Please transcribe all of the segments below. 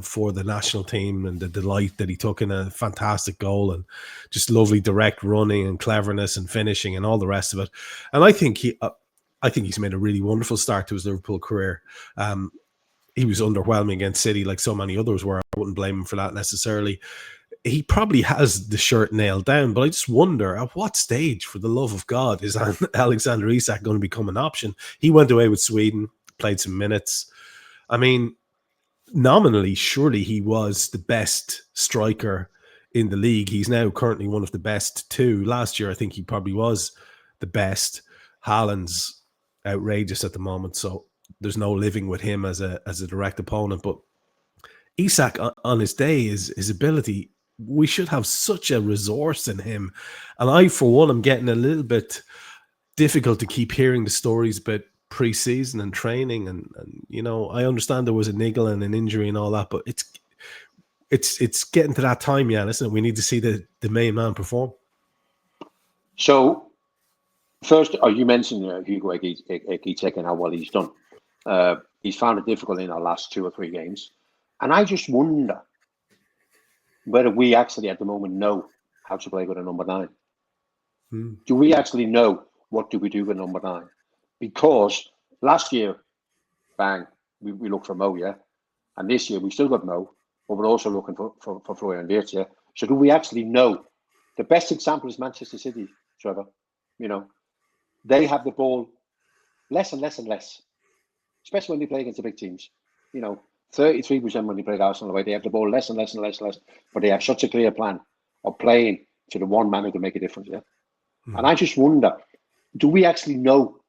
for the national team, and the delight that he took in a fantastic goal, and just lovely direct running and cleverness and finishing and all the rest of it. And I think he's made a really wonderful start to his Liverpool career. He was underwhelming against City, like so many others were. I wouldn't blame him for that necessarily. He probably has the shirt nailed down, but I just wonder at what stage, for the love of God, is Alexander Isak going to become an option? He went away with Sweden, played some minutes. I mean, nominally, surely he was the best striker in the league. He's now currently one of the best too. Last year, I think he probably was the best. Haaland's outrageous at the moment, so there's no living with him as a direct opponent. But Isak, on his day, his ability, we should have such a resource in him. And I, for one, am getting a little bit difficult to keep hearing the stories about pre-season and training, and I understand there was a niggle and an injury and all that, but it's getting to that time, Jan, isn't it? We need to see the main man perform. So first, you mentioned Hugo Ekitike and how well he's done. He's found it difficult in our last 2 or 3 games, and I just wonder whether we actually at the moment know how to play with a number 9. Do we actually know what do we do with number 9? Because last year, bang, we looked for Mo, yeah? And this year we still got Mo, but we're also looking for Florian Wirtz, yeah? So do we actually know? The best example is Manchester City, Trevor. They have the ball less and less and less, especially when they play against the big teams. 33% when they play Arsenal away, they have the ball less and less and less and less, but they have such a clear plan of playing to the one man who can make a difference, yeah? And I just wonder, do we actually know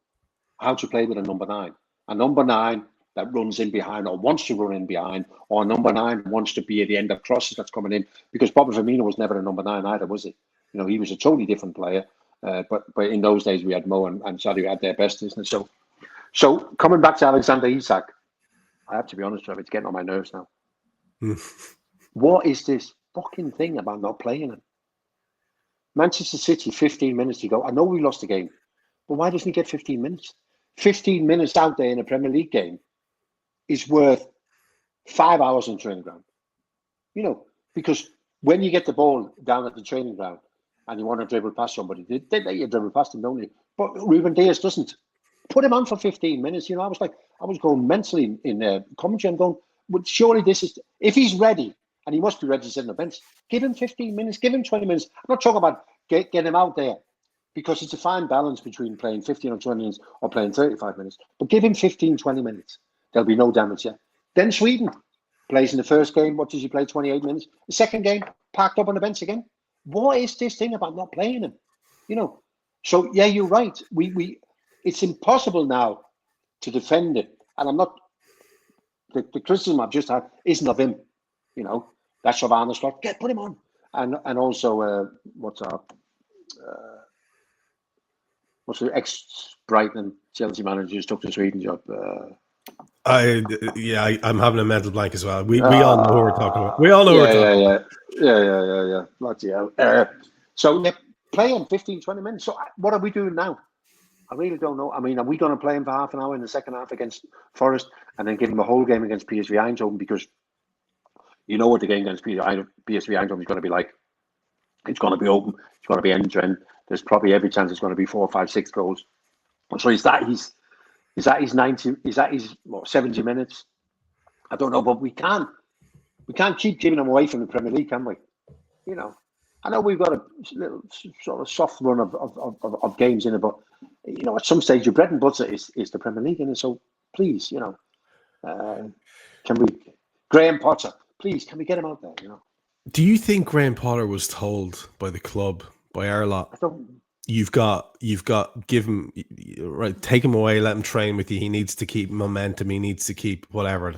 how to play with a number 9? A number 9 that runs in behind or wants to run in behind, or a number 9 that wants to be at the end of crosses that's coming in, because Bobby Firmino was never a number 9 either, was he? He was a totally different player, but in those days we had Mo and Sadio had their best, isn't it? So coming back to Alexander Isak, I have to be honest, Trevor, it's getting on my nerves now. What is this fucking thing about not playing him? Manchester City, 15 minutes to go. I know we lost the game, but why doesn't he get 15 minutes? 15 minutes out there in a Premier League game is worth 5 hours on training ground. Because when you get the ball down at the training ground and you want to dribble past somebody, they let you dribble past them, don't you? But Ruben Dias doesn't. Put him on for 15 minutes. I was going mentally in commentary. I'm going, well, surely this is, if he's ready, and he must be ready to sit on the bench, give him 15 minutes, give him 20 minutes. I'm not talking about get him out there, because it's a fine balance between playing 15 or 20 minutes or playing 35 minutes. But give him 15, 20 minutes. There'll be no damage yet. Then Sweden plays in the first game. What does he play? 28 minutes. The second game, parked up on the bench again. What is this thing about not playing him? So yeah, you're right. It's impossible now to defend it. And I'm not, the criticism I've just had isn't of him. That's of Arne Slot. Put him on. And also, what's the ex-Brighton Chelsea manager who's took the Sweden job? I'm having a mental blank as well. We all know who we're talking about. We all know who we're talking about. Yeah. Bloody hell. So they play him 15, 20 minutes. So what are we doing now? I really don't know. I mean, are we going to play him for half an hour in the second half against Forest and then give him a whole game against PSV Eindhoven? Because you know what the game against PSV Eindhoven is going to be like. It's going to be open. It's going to be end to end. There's probably every chance it's going to be 4, 5, 6 goals. So is that his 90? Is that his 70 minutes? I don't know, but we can't keep giving him away from the Premier League, can we? I know we've got a little sort of soft run of games in it, but at some stage your bread and butter is the Premier League, and so please, can we, Graham Potter, please, can we get him out there? Do you think Graham Potter was told by the club, by our lot, you've got give him, right, take him away, let him train with you, he needs to keep momentum, he needs to keep whatever.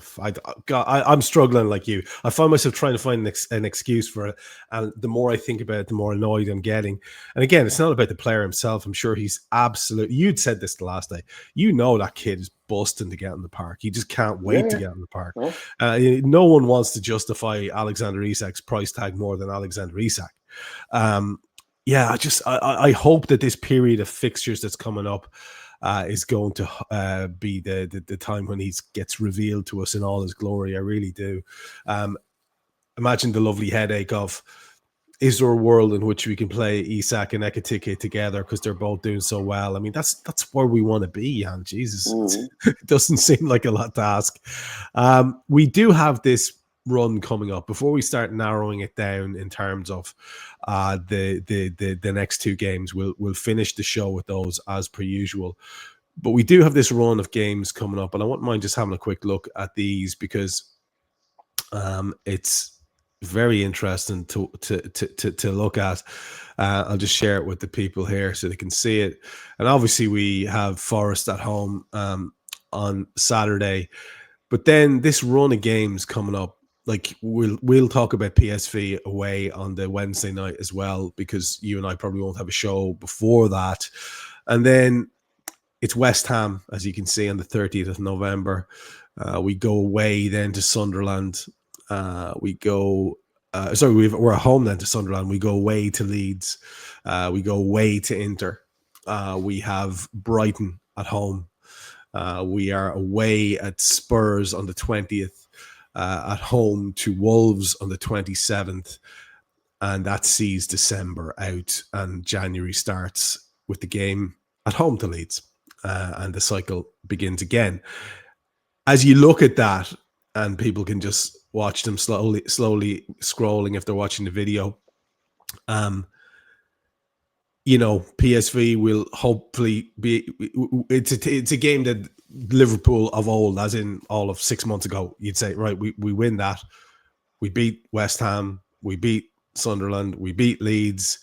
I'm struggling like you. I find myself trying to find an excuse for it, and the more I think about it, the more annoyed I'm getting. And again, it's not about the player himself. I'm sure he's absolutely, you'd said this the last day, that kid is busting to get in the park. He just can't wait to get in the park. No one wants to justify Alexander Isak's price tag more than Alexander Isak. I hope that this period of fixtures that's coming up, is going to be the time when he gets revealed to us in all his glory. I really do. Imagine the lovely headache of, is there a world in which we can play Isak and Ekitike together because they're both doing so well? I mean, that's where we want to be, Jan. Jesus, it doesn't seem like a lot to ask. We do have this run coming up before we start narrowing it down in terms of the next two games. We'll finish the show with those as per usual, but we do have this run of games coming up, and I wouldn't mind just having a quick look at these because it's very interesting to look at. I'll just share it with the people here so they can see it. And obviously we have Forest at home on Saturday, but then this run of games coming up, like we'll talk about PSV away on the Wednesday night as well, because you and I probably won't have a show before that. And then it's West Ham, as you can see, on the 30th of November. We go away then to Sunderland. We're at home then to Sunderland. We go away to Leeds. We go away to Inter. We have Brighton at home. We are away at Spurs on the 20th, at home to Wolves on the 27th. And that sees December out, and January starts with the game at home to Leeds. And the cycle begins again. As you look at that, and people can just watch them slowly scrolling if they're watching the video. PSV will hopefully be. It's a game that Liverpool of old, as in all of 6 months ago, you'd say, right, we win that. We beat West Ham. We beat Sunderland. We beat Leeds.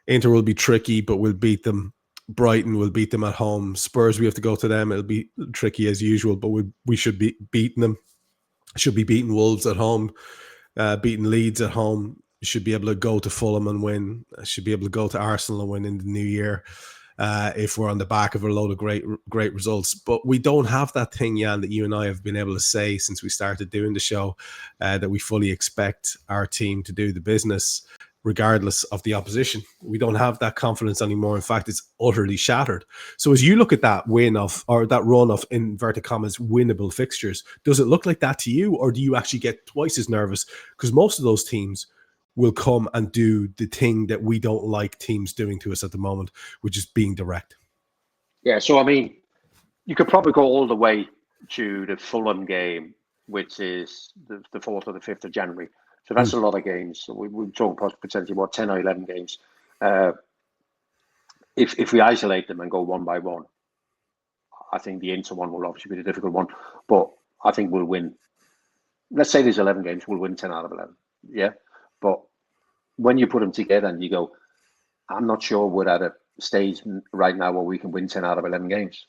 Inter will be tricky, but we'll beat them. Brighton will beat them at home. Spurs, we have to go to them. It'll be tricky as usual, but we should be beating them. Should be beating Wolves at home, beating Leeds at home. Should be able to go to Fulham and win. Should be able to go to Arsenal and win in the new year if we're on the back of a load of great results. But we don't have that thing, Jan, that you and I have been able to say since we started doing the show, that we fully expect our team to do the business regardless of the opposition. We don't have that confidence anymore. In fact, it's utterly shattered. So as you look at that win of, or that run of, inverted commas, winnable fixtures, does it look like that to you, or do you actually get twice as nervous? Because most of those teams will come and do the thing that we don't like teams doing to us at the moment, which is being direct. Yeah, so I mean, you could probably go all the way to the Fulham game, which is the 4th or the 5th of January. So that's a lot of games. So we're talking potentially, 10 or 11 games. If we isolate them and go one by one, I think the Inter one will obviously be the difficult one. But I think we'll win. Let's say there's 11 games, we'll win 10 out of 11. Yeah. But when you put them together and you go, I'm not sure we're at a stage right now where we can win 10 out of 11 games.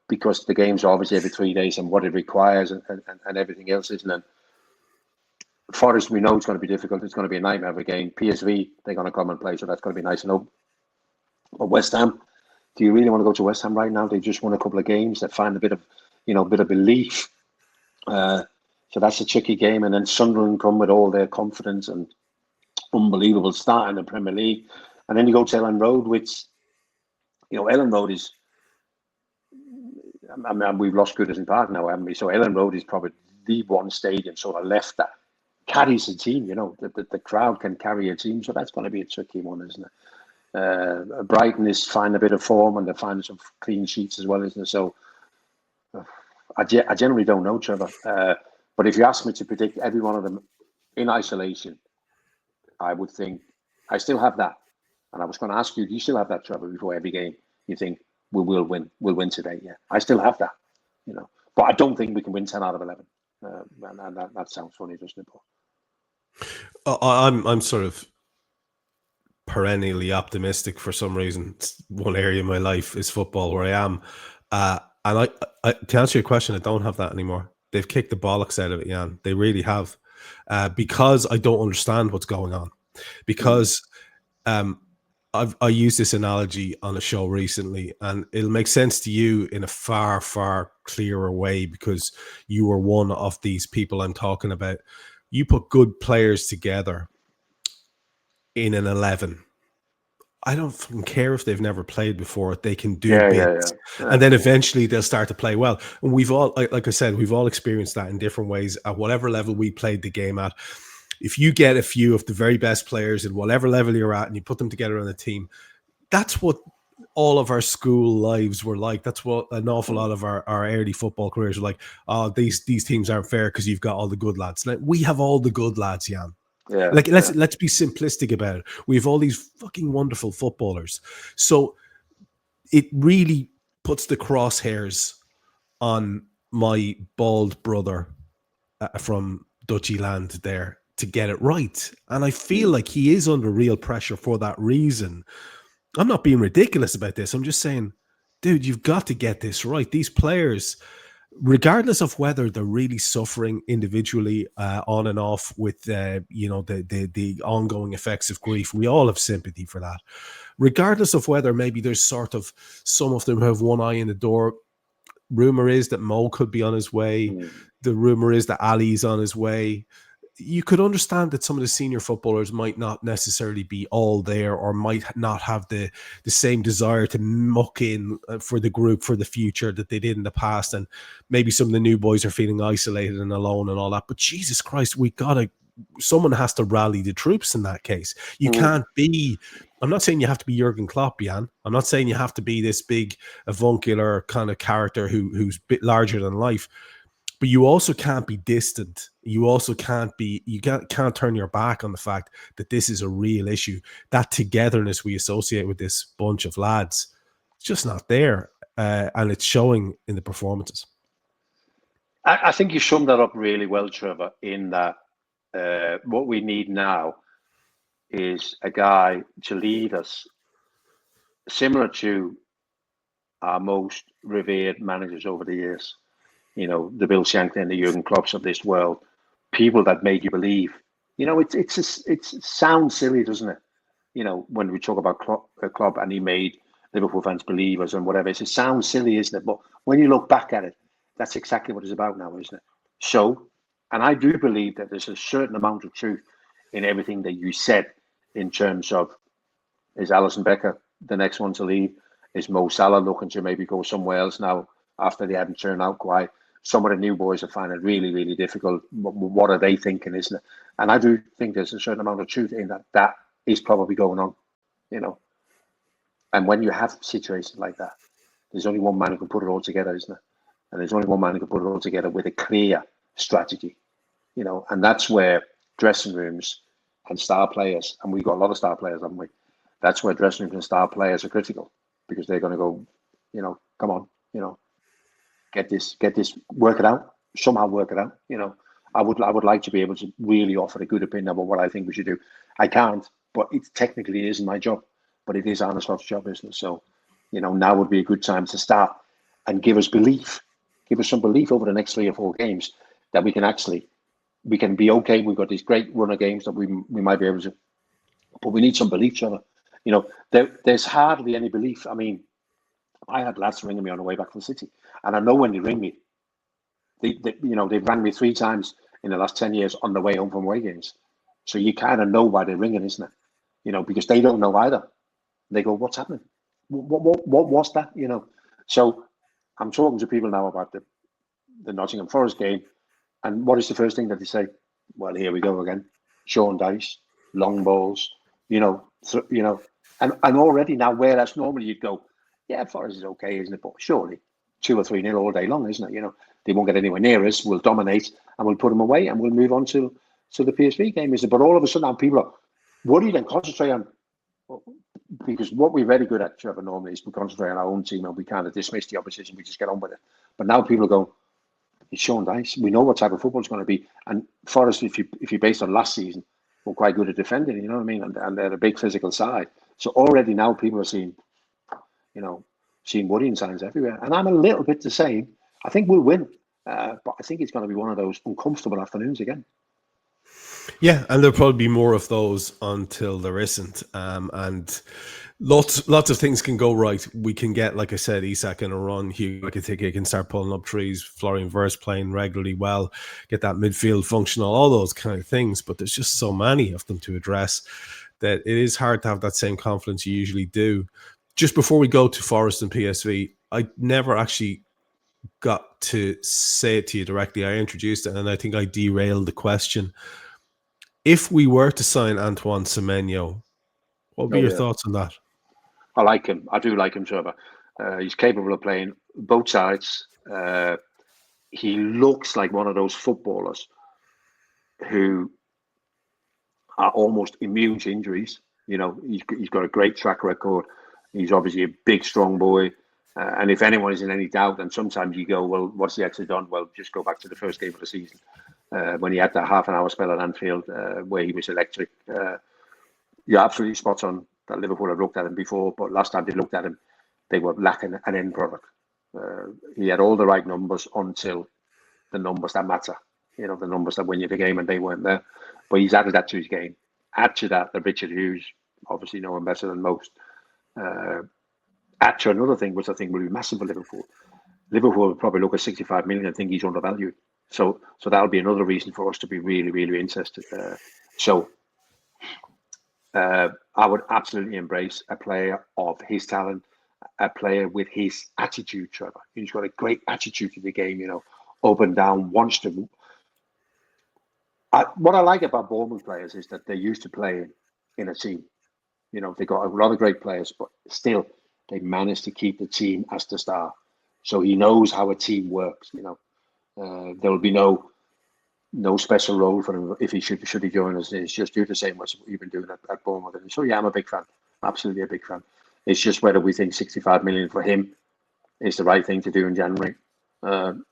Because the games are obviously every 3 days and what it requires and everything else, isn't it? Forest, we know it's going to be difficult. It's going to be a nightmare of a game. PSV, they're going to come and play, so that's going to be nice enough. But West Ham, do you really want to go to West Ham right now? They just won a couple of games. They find a bit of belief. So that's a tricky game. And then Sunderland come with all their confidence and unbelievable start in the Premier League. And then you go to Ellen Road, which, Ellen Road is, I mean, we've lost Goodison Park now, haven't we? So Ellen Road is probably the one stadium sort of left that carries a team. The crowd can carry a team. So that's going to be a tricky one, isn't it? Brighton is finding a bit of form and they're finding some clean sheets as well, isn't it? So I generally don't know, Trevor. But if you ask me to predict every one of them in isolation, I would think I still have that. And I was going to ask you, do you still have that, Trevor, before every game? You think we will win? We'll win today. Yeah, I still have that. But I don't think we can win 10 out of 11. And that sounds funny, doesn't it, Paul? I'm sort of perennially optimistic for some reason. It's one area of my life is football where I am. And I to answer your question, I don't have that anymore. They've kicked the bollocks out of it, Jan. They really have. Because I don't understand what's going on. Because I used this analogy on a show recently, and it'll make sense to you in a far, far clearer way because you were one of these people I'm talking about. You put good players together in an 11 I don't fucking care if they've never played before. They can do bits. Yeah. And then eventually they'll start to play well. And we've all, like I said, we've all experienced that in different ways at whatever level we played the game at. If you get a few of the very best players at whatever level you're at and you put them together on a team, that's what all of our school lives were like. That's what an awful lot of our early football careers were like. Oh, these teams aren't fair because you've got all the good lads. Like, we have all the good lads, Jan. Yeah, like let's be simplistic about it. We have all these fucking wonderful footballers. So it really puts the crosshairs on my bald brother from Dutchy land there to get it right. And I feel like he is under real pressure for that reason. I'm not being ridiculous about this. I'm just saying, dude, you've got to get this right. These players, regardless of whether they're really suffering individually on and off with the ongoing effects of grief, we all have sympathy for that. Regardless of whether maybe there's sort of some of them have one eye in the door. Rumor is that Mo could be on his way. The rumor is that Ali's on his way. You could understand that some of the senior footballers might not necessarily be all there, or might not have the same desire to muck in for the group for the future that they did in the past. And maybe some of the new boys are feeling isolated and alone and all that. But Jesus Christ, someone has to rally the troops in that case. You can't be, I'm not saying you have to be Jurgen Klopp, Jan. I'm not saying you have to be this big avuncular kind of character who's a bit larger than life. But you also can't be distant. You also can't turn your back on the fact that this is a real issue. That togetherness we associate with this bunch of lads, it's just not there. And it's showing in the performances. I think you summed that up really well, Trevor, in that what we need now is a guy to lead us, similar to our most revered managers over the years. You know, the Bill Shankly and the Jurgen Klopps of this world, people that made you believe. You know, it sounds silly, doesn't it? You know, when we talk about Klopp and he made Liverpool fans believers and whatever, it sounds silly, isn't it? But when you look back at it, that's exactly what it's about now, isn't it? So, and I do believe that there's a certain amount of truth in everything that you said in terms of, is Alisson Becker the next one to leave? Is Mo Salah looking to maybe go somewhere else now after they hadn't turned out quite? Some of the new boys are finding it really, really difficult. What are they thinking, isn't it? And I do think there's a certain amount of truth in that. That is probably going on, you know. And when you have situations like that, there's only one man who can put it all together, isn't it? And there's only one man who can put it all together with a clear strategy, you know. And that's where dressing rooms and star players, and we've got a lot of star players, haven't we? That's where dressing rooms and star players are critical, because they're going to go, you know, come on, you know, get this, work it out, somehow work it out. You know, I would like to be able to really offer a good opinion about what I think we should do. I can't, but it technically isn't my job, but it is Arne Slot's job, isn't it? So, you know, now would be a good time to start and give us some belief over the next 3 or 4 games that we can be okay. We've got these great run of games that we might be able to, but we need some belief, Trevor. You know, there's hardly any belief. I mean, I had lads ringing me on the way back from the city, and I know when they ring me, they've rang me 3 times in the last 10 years on the way home from away games. So you kind of know why they're ringing, isn't it? You know, because they don't know either. They go, "What's happening? What was that?" You know. So I'm talking to people now about the Nottingham Forest game, and what is the first thing that they say? Well, here we go again. Sean Dyche, long balls, and already now, whereas normally you'd go, yeah, Forest is okay, isn't it? But surely 2 or 3-0 all day long, isn't it? You know, they won't get anywhere near us. We'll dominate and we'll put them away and we'll move on to the PSV game, isn't it? But all of a sudden now people are worried and concentrate on, because what we're very good at, Trevor, normally is we concentrate on our own team and we kind of dismiss the opposition. We just get on with it. But now people are going, it's Sean Dyche. We know what type of football it's going to be. And Forest, if you based on last season, were quite good at defending, you know what I mean? And they're a big physical side. So already now people are seeing worrying signs everywhere. And I'm a little bit the same. I think we'll win. But I think it's going to be one of those uncomfortable afternoons again. Yeah, and there'll probably be more of those until there isn't. And lots of things can go right. We can get, like I said, Isak in a run. Hugo Ekitike can start pulling up trees. Florian Wirtz playing regularly well. Get that midfield functional, all those kind of things. But there's just so many of them to address that it is hard to have that same confidence you usually do. Just before we go to Forest and PSV, I never actually got to say it to you directly. I introduced it, and I think I derailed the question. If we were to sign Antoine Semenyo, what would be your thoughts on that? I like him. I do like him, Trevor. He's capable of playing both sides. He looks like one of those footballers who are almost immune to injuries. You know, he's got a great track record. He's obviously a big, strong boy. And if anyone is in any doubt, and sometimes you go, well, what's he actually done? Well, just go back to the first game of the season when he had that half-an-hour spell at Anfield where he was electric. You're absolutely spot on that Liverpool have looked at him before, but last time they looked at him, they were lacking an end product. He had all the right numbers until the numbers that matter. You know, the numbers that win you the game, and they weren't there. But he's added that to his game. Add to that the Richard Hughes, obviously know him better than most. Add to another thing, which I think will be massive for Liverpool. Liverpool will probably look at 65 million and think he's undervalued. So that'll be another reason for us to be really, really interested. I would absolutely embrace a player of his talent, a player with his attitude, Trevor. He's got a great attitude to the game, you know, up and down, wants to. What I like about Bournemouth players is that they're used to playing in a team. You know, they got a lot of great players, but still they managed to keep the team as the star. So he knows how a team works. You know, there will be no special role for him if he should he join us. It's just do the same what you've been doing at Bournemouth. And so yeah, I'm a big fan, absolutely a big fan. It's just whether we think 65 million for him is the right thing to do in January, and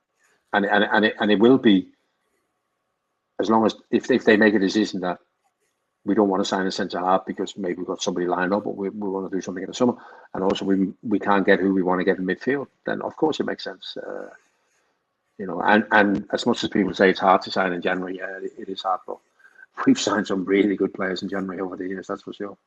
it will be. As long as if they make a decision that we don't want to sign a centre half because maybe we've got somebody lined up, but we want to do something in the summer, and also we can't get who we want to get in midfield, then of course it makes sense. You know, and as much as people say it's hard to sign in January, yeah, it is hard, but we've signed some really good players in January over the years, that's for sure.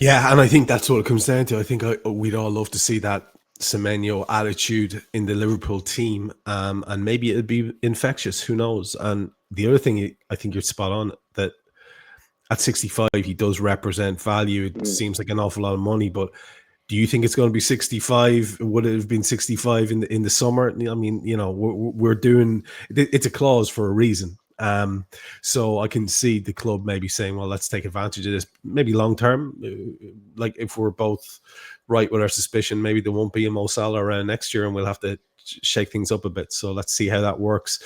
Yeah, and I think that's what it comes down to. I think we'd all love to see that Semenyo attitude in the Liverpool team, and maybe it'd be infectious. Who knows? And the other thing, I think you're spot on that at 65 he does represent value. It seems like an awful lot of money, but do you think it's going to be 65? Would it have been 65 in the summer? I mean, you know, we're doing it's a clause for a reason. So I can see the club maybe saying, well, let's take advantage of this, maybe long term. Like if we're both right with our suspicion, maybe there won't be a Mo Salah around next year and we'll have to shake things up a bit. So let's see how that works.